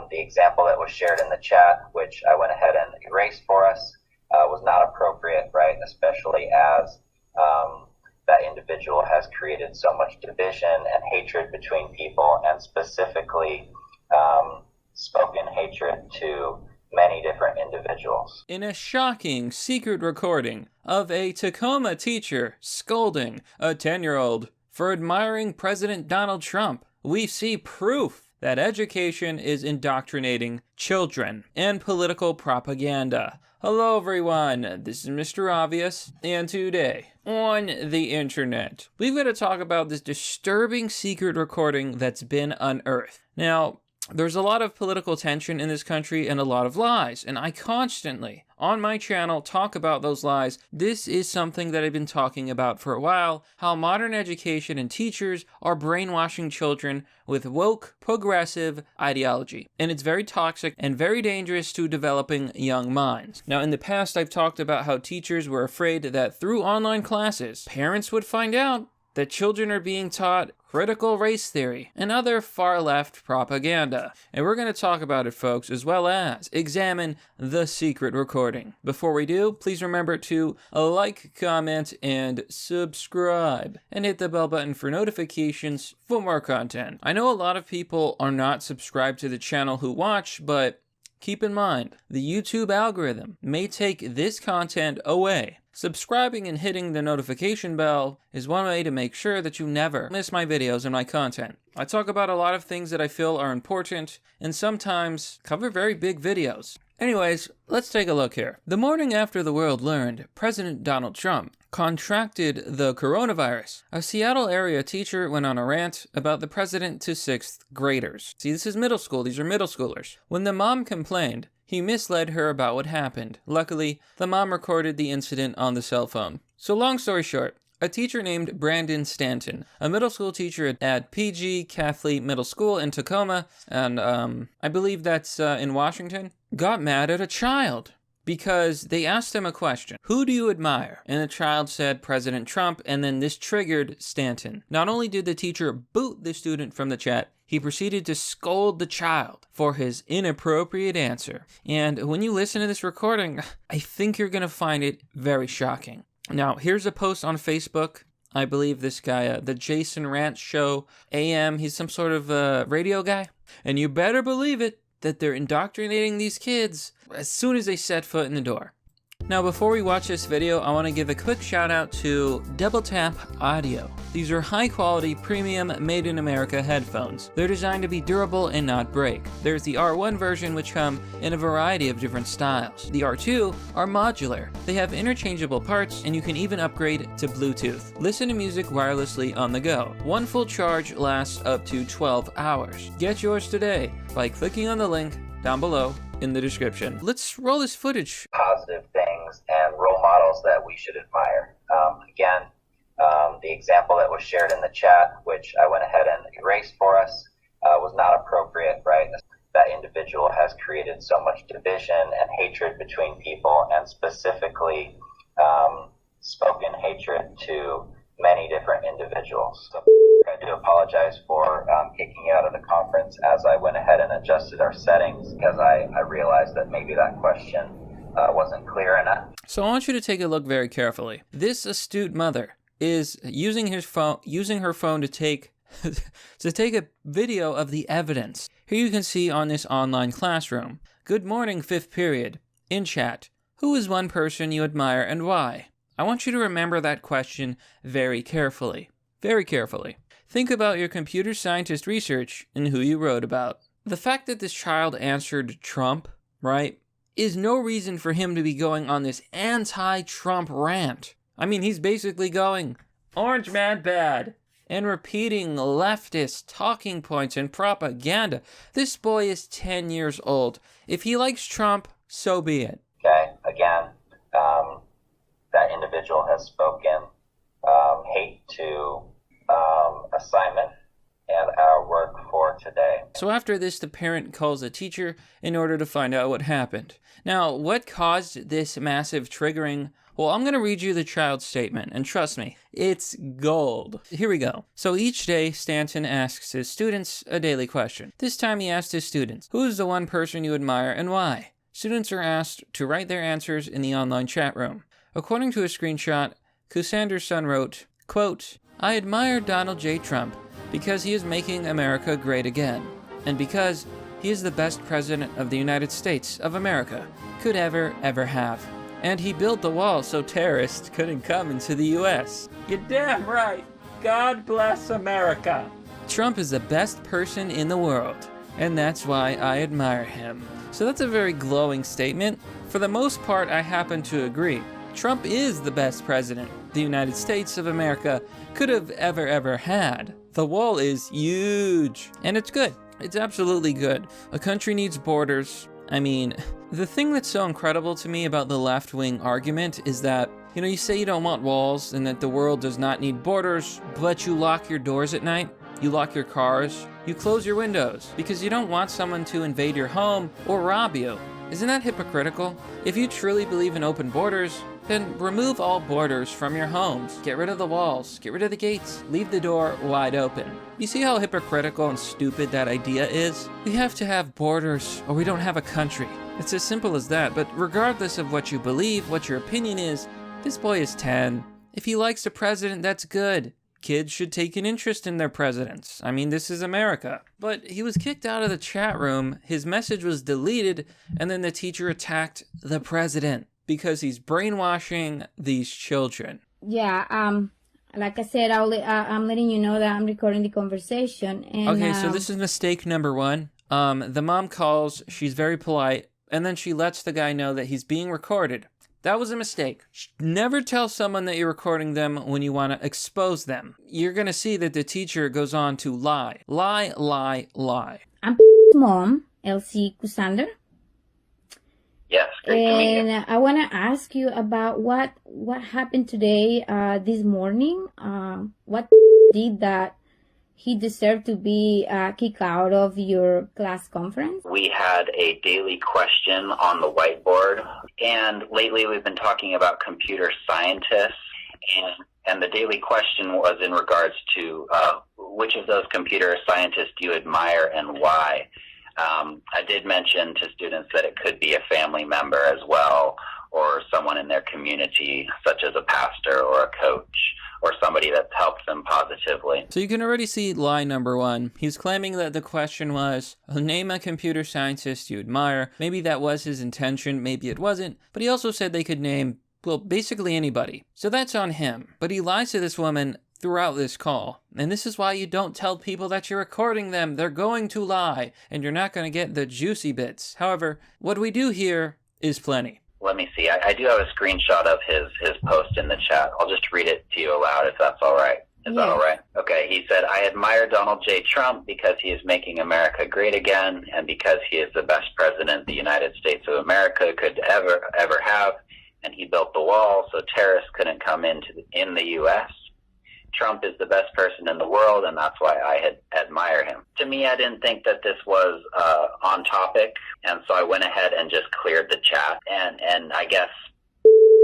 The example that was shared in the chat, which I went ahead and erased for us, was not appropriate, right? Especially as that individual has created so much division and hatred between people, and specifically spoken hatred to many different individuals. In a shocking secret recording of a Tacoma teacher scolding a 10-year-old for admiring President Donald Trump, we see proof that education is indoctrinating children and political propaganda. Hello everyone, this is Mr. Obvious, and today on the internet, we've got to talk about this disturbing secret recording that's been unearthed. Now, there's a lot of political tension in this country and a lot of lies, and I constantly, on my channel, talk about those lies. This is something that I've been talking about for a while, how modern education and teachers are brainwashing children with woke, progressive ideology. And it's very toxic and very dangerous to developing young minds. Now, in the past, I've talked about how teachers were afraid that through online classes, parents would find out that children are being taught critical race theory and other far-left propaganda. And we're going to talk about it, folks, as well as examine the secret recording. Before we do, please remember to like, comment, and subscribe. And hit the bell button for notifications for more content. I know a lot of people are not subscribed to the channel who watch, but keep in mind, the YouTube algorithm may take this content away. Subscribing and hitting the notification bell is one way to make sure that you never miss my videos and my content. I talk about a lot of things that I feel are important and sometimes cover very big videos. Anyways, let's take a look here. The morning after the world learned President Donald Trump contracted the coronavirus, a Seattle area teacher went on a rant about the president to 6th graders. See, this is middle school. These are middle schoolers. When the mom complained, he misled her about what happened. Luckily, the mom recorded the incident on the cell phone. So long story short, a teacher named Brandon Stanton, a middle school teacher at PG Catholic Middle School in Tacoma, and I believe that's in Washington, got mad at a child because they asked him a question. Who do you admire? And the child said President Trump, and then this triggered Stanton. Not only did the teacher boot the student from the chat, he proceeded to scold the child for his inappropriate answer. And when you listen to this recording, I think you're going to find it very shocking. Now, here's a post on Facebook. I believe this guy, the Jason Rant Show AM, he's some sort of radio guy. And you better believe it, that they're indoctrinating these kids as soon as they set foot in the door. Now, before we watch this video, I want to give a quick shout out to Double Tap Audio. These are high quality, premium, made in America headphones. They're designed to be durable and not break. There's the R1 version, which come in a variety of different styles. The R2 are modular. They have interchangeable parts, and you can even upgrade to Bluetooth. Listen to music wirelessly on the go. One full charge lasts up to 12 hours. Get yours today by clicking on the link down below in the description. Let's roll this footage. Positive things and role models that we should admire. The example that was shared in the chat, which I went ahead and erased for us, was not appropriate, right? That individual has created so much division and hatred between people, and specifically spoken hatred to many different individuals. So I do apologize for kicking you out of the conference as I went ahead and adjusted our settings, because I realized that maybe that question wasn't clear enough. So I want you to take a look very carefully. This astute mother is using her phone to take a video of the evidence. Here you can see on this online classroom. Good morning, 5th period. In chat, who is one person you admire and why? I want you to remember that question very carefully. Very carefully. Think about your computer scientist research and who you wrote about. The fact that this child answered Trump, right, is no reason for him to be going on this anti-Trump rant. I mean, he's basically going, orange man bad, and repeating leftist talking points and propaganda. This boy is 10 years old. If he likes Trump, so be it. Okay, again, that individual has spoken hate to assignment and our work for today. So after this, the parent calls the teacher in order to find out what happened. Now, what caused this massive triggering Well, I'm going to read you the child's statement, and trust me, it's gold. Here we go. So each day, Stanton asks his students a daily question. This time he asked his students, who is the one person you admire and why? Students are asked to write their answers in the online chat room. According to a screenshot, Cassandra's son wrote, quote, I admire Donald J. Trump because he is making America great again, and because he is the best president of the United States of America could ever have. And he built the wall so terrorists couldn't come into the U.S. You're damn right. God bless America. Trump is the best person in the world, and that's why I admire him. So that's a very glowing statement. For the most part, I happen to agree. Trump is the best president the United States of America could have ever had. The wall is huge, and it's good. It's absolutely good. A country needs borders. I mean, the thing that's so incredible to me about the left-wing argument is that, you say you don't want walls and that the world does not need borders, but you lock your doors at night, you lock your cars, you close your windows because you don't want someone to invade your home or rob you. Isn't that hypocritical? If you truly believe in open borders, then remove all borders from your homes. Get rid of the walls, get rid of the gates, leave the door wide open. You see how hypocritical and stupid that idea is? We have to have borders or we don't have a country. It's as simple as that, but regardless of what you believe, what your opinion is, this boy is 10. If he likes the president, that's good. Kids should take an interest in their presidents. I mean, this is America. But he was kicked out of the chat room, his message was deleted, and then the teacher attacked the president because he's brainwashing these children. Yeah, like I said, I'm letting you know that I'm recording the conversation. And, okay, so this is mistake number one. The mom calls, she's very polite, and then she lets the guy know that he's being recorded. That was a mistake. Never tell someone that you're recording them when you want to expose them. You're going to see that the teacher goes on to lie. Lie. I'm mom, Elsie Cusander. Yes, great to meet you. And I want to ask you about what happened today, this morning. What did that he deserved to be kicked out of your class conference? We had a daily question on the whiteboard, and lately we've been talking about computer scientists, and the daily question was in regards to which of those computer scientists do you admire and why? I did mention to students that it could be a family member as well, or someone in their community, such as a pastor or a coach, or somebody that's helped them positively. So you can already see lie number one. He's claiming that the question was, name a computer scientist you admire. Maybe that was his intention, maybe it wasn't, but he also said they could name, well, basically anybody. So that's on him. But he lies to this woman throughout this call. And this is why you don't tell people that you're recording them. They're going to lie, and you're not going to get the juicy bits. However, what we do here is plenty. Let me see. I do have a screenshot of his post in the chat. I'll just read it to you aloud if that's all right. Is that all right? Okay. He said, I admire Donald J. Trump because he is making America great again and because he is the best president the United States of America could ever have. And he built the wall so terrorists couldn't come in the U.S. Trump is the best person in the world, and that's why I admire him. To me, I didn't think that this was on topic, and so I went ahead and just cleared the chat, and I guess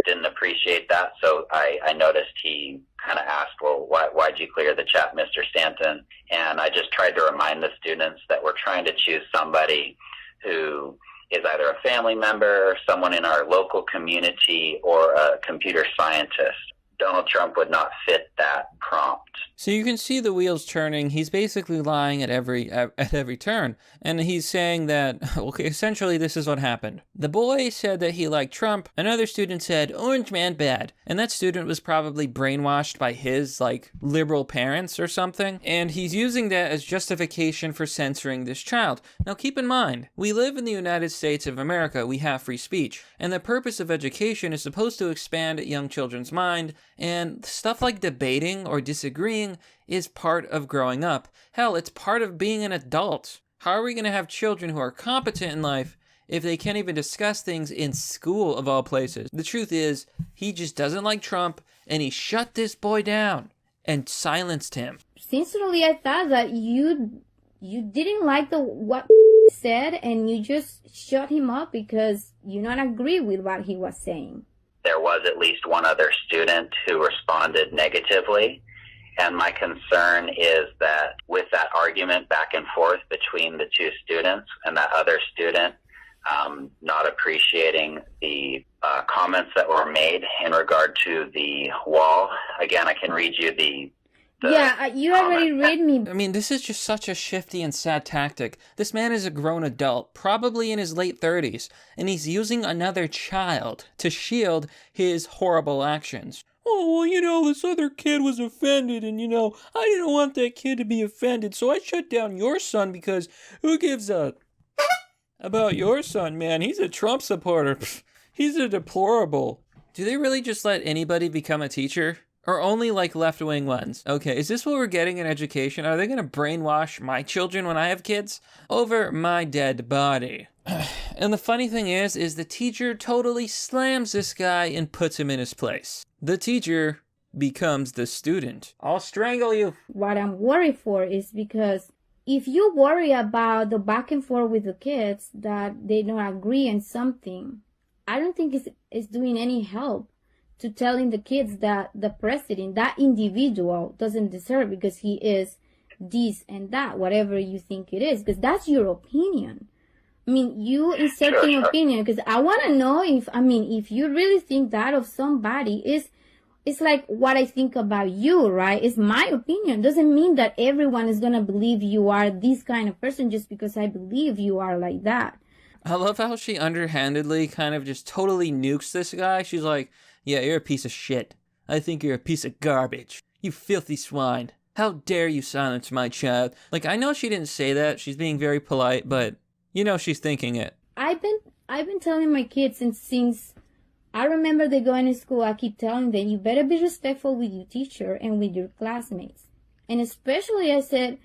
didn't appreciate that, so I noticed he kind of asked, well, why'd you clear the chat, Mr. Stanton? And I just tried to remind the students that we're trying to choose somebody who is either a family member, someone in our local community, or a computer scientist. Donald Trump would not fit that prompt. So you can see the wheels turning. He's basically lying at every turn. And he's saying that, okay, essentially this is what happened. The boy said that he liked Trump. Another student said, Orange Man bad. And that student was probably brainwashed by his, liberal parents or something. And he's using that as justification for censoring this child. Now keep in mind, we live in the United States of America. We have free speech. And the purpose of education is supposed to expand young children's mind. And stuff like debating or disagreeing is part of growing up. Hell, it's part of being an adult. How are we going to have children who are competent in life if they can't even discuss things in school, of all places? The truth is, he just doesn't like Trump, and he shut this boy down and silenced him. Sincerely, I thought that you didn't like what said, and you just shut him up because you don't agree with what he was saying. there was at least one other student who responded negatively. And my concern is that with that argument back and forth between the two students and that other student not appreciating the comments that were made in regard to the wall. Again, I can read you you already read me. I mean, this is just such a shifty and sad tactic. This man is a grown adult, probably in his late 30s, and he's using another child to shield his horrible actions. Oh, well, you know, this other kid was offended, and, you know, I didn't want that kid to be offended, so I shut down your son because who gives a about your son, man? He's a Trump supporter. He's a deplorable. Do they really just let anybody become a teacher? Or only like left-wing ones? Okay, is this what we're getting in education? Are they gonna brainwash my children when I have kids? Over my dead body. And the funny thing is the teacher totally slams this guy and puts him in his place. The teacher becomes the student. I'll strangle you. What I'm worried for is because if you worry about the back and forth with the kids that they don't agree on something, I don't think it's doing any help to telling the kids that the president, that individual, doesn't deserve because he is this and that, whatever you think it is, because that's your opinion. I mean, you inserting opinion, because I want to know if you really think that of somebody it's like what I think about you, right? It's my opinion. Doesn't mean that everyone is going to believe you are this kind of person just because I believe you are like that. I love how she underhandedly kind of just totally nukes this guy. She's like, yeah, you're a piece of shit. I think you're a piece of garbage. You filthy swine. How dare you silence my child? Like, I know she didn't say that. She's being very polite, but you know she's thinking it. I've been telling my kids since I remember they going to school, I keep telling them, you better be respectful with your teacher and with your classmates. And especially I said,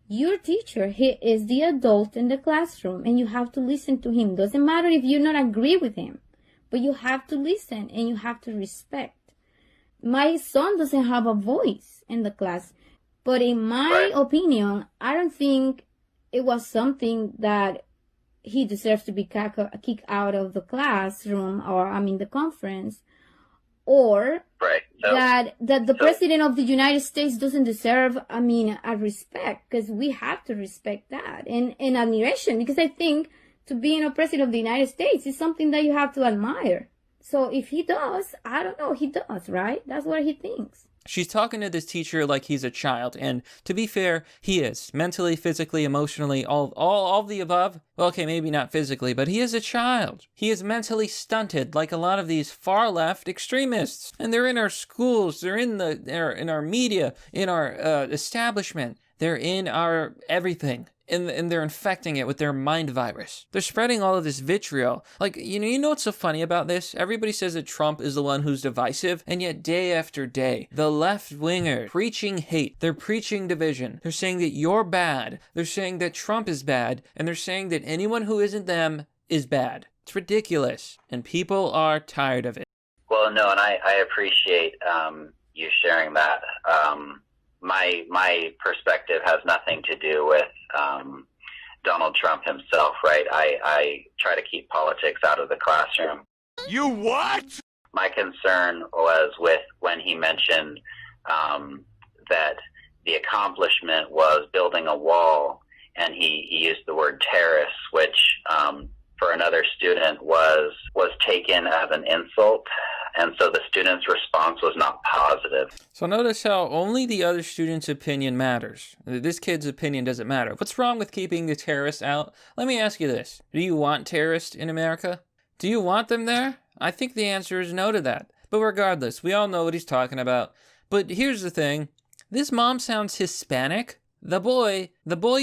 your teacher, he is the adult in the classroom and you have to listen to him. Doesn't matter if you not agree with him, but you have to listen and you have to respect. My son doesn't have a voice in the class, but in my opinion, I don't think it was something that he deserves to be kicked out of the classroom or, the conference, or that the president of the United States doesn't deserve, a respect, because we have to respect that and admiration, because I think to being a president of the United States is something that you have to admire. So if he does, I don't know, he does, right? That's what he thinks. She's talking to this teacher like he's a child, and to be fair, he is. Mentally, physically, emotionally, all of the above. Well, okay, maybe not physically, but he is a child. He is mentally stunted, like a lot of these far-left extremists. And they're in our schools, they're in our media, in our establishment. They're in our everything. And they're infecting it with their mind virus. They're spreading all of this vitriol. Like, you know what's so funny about this? Everybody says that Trump is the one who's divisive, and yet day after day, the left-wingers preaching hate. They're preaching division. They're saying that you're bad. They're saying that Trump is bad, and they're saying that anyone who isn't them is bad. It's ridiculous, and people are tired of it. Well, no, and I appreciate you sharing that. My perspective has nothing to do with Donald Trump himself, right? I try to keep politics out of the classroom. You what? My concern was with when he mentioned that the accomplishment was building a wall, and he used the word terrorists, which for another student was taken as an insult. And so the student's response was not positive. So notice how only the other student's opinion matters. This kid's opinion doesn't matter. What's wrong with keeping the terrorists out? Let me ask you this. Do you want terrorists in America? Do you want them there? I think the answer is no to that. But regardless, we all know what he's talking about. But here's the thing. This mom sounds Hispanic. The boy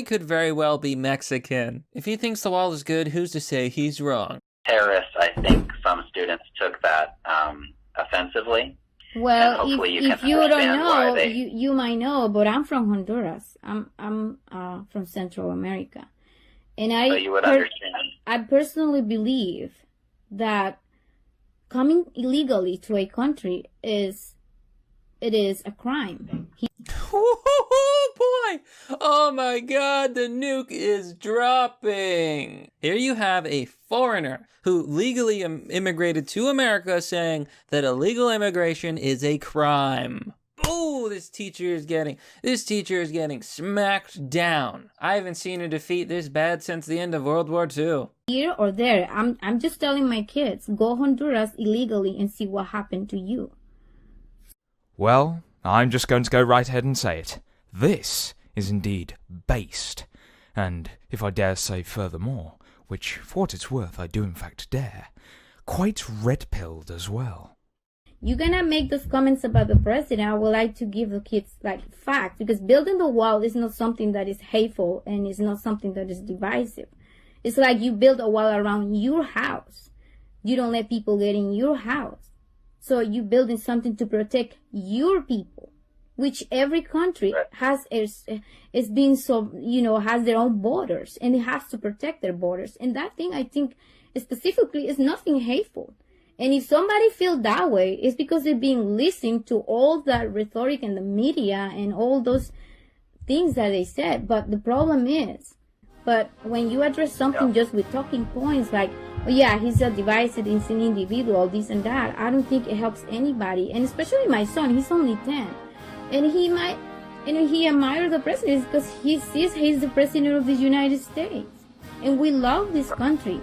could very well be Mexican. If he thinks the wall is good, who's to say he's wrong? Terrorists, I think some students took that offensively. Well, if you don't know, you might know, but I'm from Honduras. I'm from Central America, and so you would understand. I personally believe that coming illegally to a country is a crime. Oh boy! Oh my god, the nuke is dropping! Here you have a foreigner who legally immigrated to America saying that illegal immigration is a crime. Oh, this teacher is getting smacked down. I haven't seen a defeat this bad since the end of World War II. Here or there, I'm just telling my kids, go Honduras illegally and see what happened to you. Well, I'm just going to go right ahead and say it. This is indeed based. And if I dare say furthermore, which for what it's worth I do in fact dare, quite red-pilled as well. You're gonna make those comments about the president. I would like to give the kids like facts, because building the wall is not something that is hateful and it's not something that is divisive. It's like you build a wall around your house. You don't let people get in your house. So you're building something to protect your people, which every country has is being so, has their own borders, and it has to protect their borders. And that thing, I think, specifically is nothing hateful. And if somebody feels that way, it's because they're being listened to all that rhetoric in the media and all those things that they said. But the problem is, when you address something just with talking points like, oh yeah, he's a divisive, he's an individual, this and that, I don't think it helps anybody. And especially my son, he's only 10. And he admires the president because he sees he's the president of the United States. And we love this country.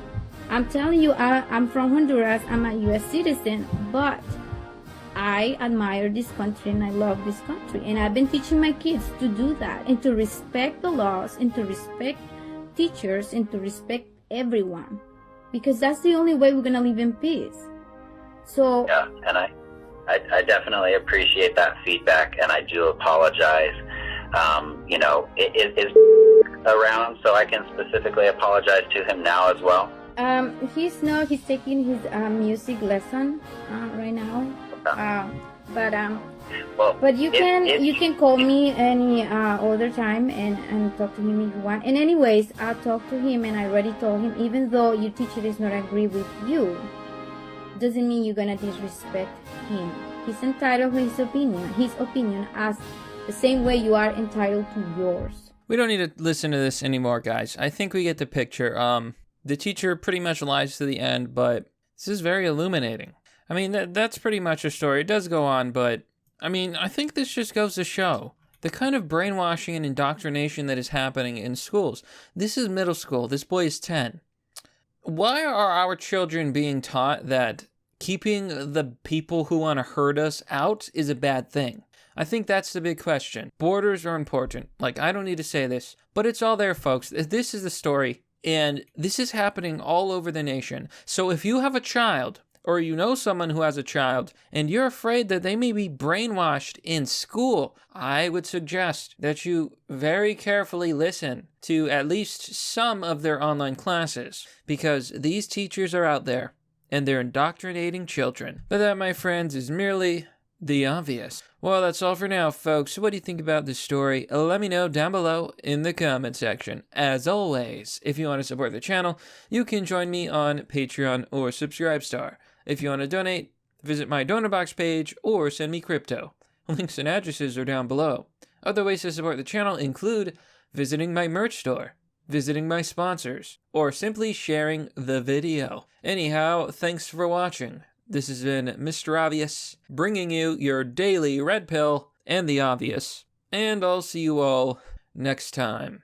I'm telling you, I'm from Honduras, I'm a U.S. citizen, but I admire this country and I love this country. And I've been teaching my kids to do that and to respect the laws and to respect teachers and to respect everyone. Because that's the only way we're going to live in peace. So yeah, and I definitely appreciate that feedback, and I do apologize. Is around so I can specifically apologize to him now as well? He's taking his music lesson right now. But you can call me any other time and talk to him if you want. And anyways, I'll talk to him, and I already told him, even though your teacher does not agree with you, doesn't mean you're gonna disrespect him. He's entitled to his opinion as the same way you are entitled to yours. We don't need to listen to this anymore, guys. I think we get the picture. The teacher pretty much lies to the end, but this is very illuminating. I mean, that's pretty much a story. It does go on, but I mean, I think this just goes to show the kind of brainwashing and indoctrination that is happening in schools. This is middle school. This boy is 10. Why are our children being taught that keeping the people who want to hurt us out is a bad thing? I think that's the big question. Borders are important. Like, I don't need to say this, but it's all there, folks. This is the story, and this is happening all over the nation. So if you have a child, or you know someone who has a child, and you're afraid that they may be brainwashed in school, I would suggest that you very carefully listen to at least some of their online classes, because these teachers are out there, and they're indoctrinating children. But that, my friends, is merely the obvious. Well, that's all for now, folks. What do you think about this story? Let me know down below in the comment section. As always, if you want to support the channel, you can join me on Patreon or Subscribestar. If you want to donate, visit my donor box page or send me crypto. Links and addresses are down below. Other ways to support the channel include visiting my merch store, visiting my sponsors, or simply sharing the video. Anyhow, thanks for watching. This has been Mr. Obvious, bringing you your daily red pill and the obvious. And I'll see you all next time.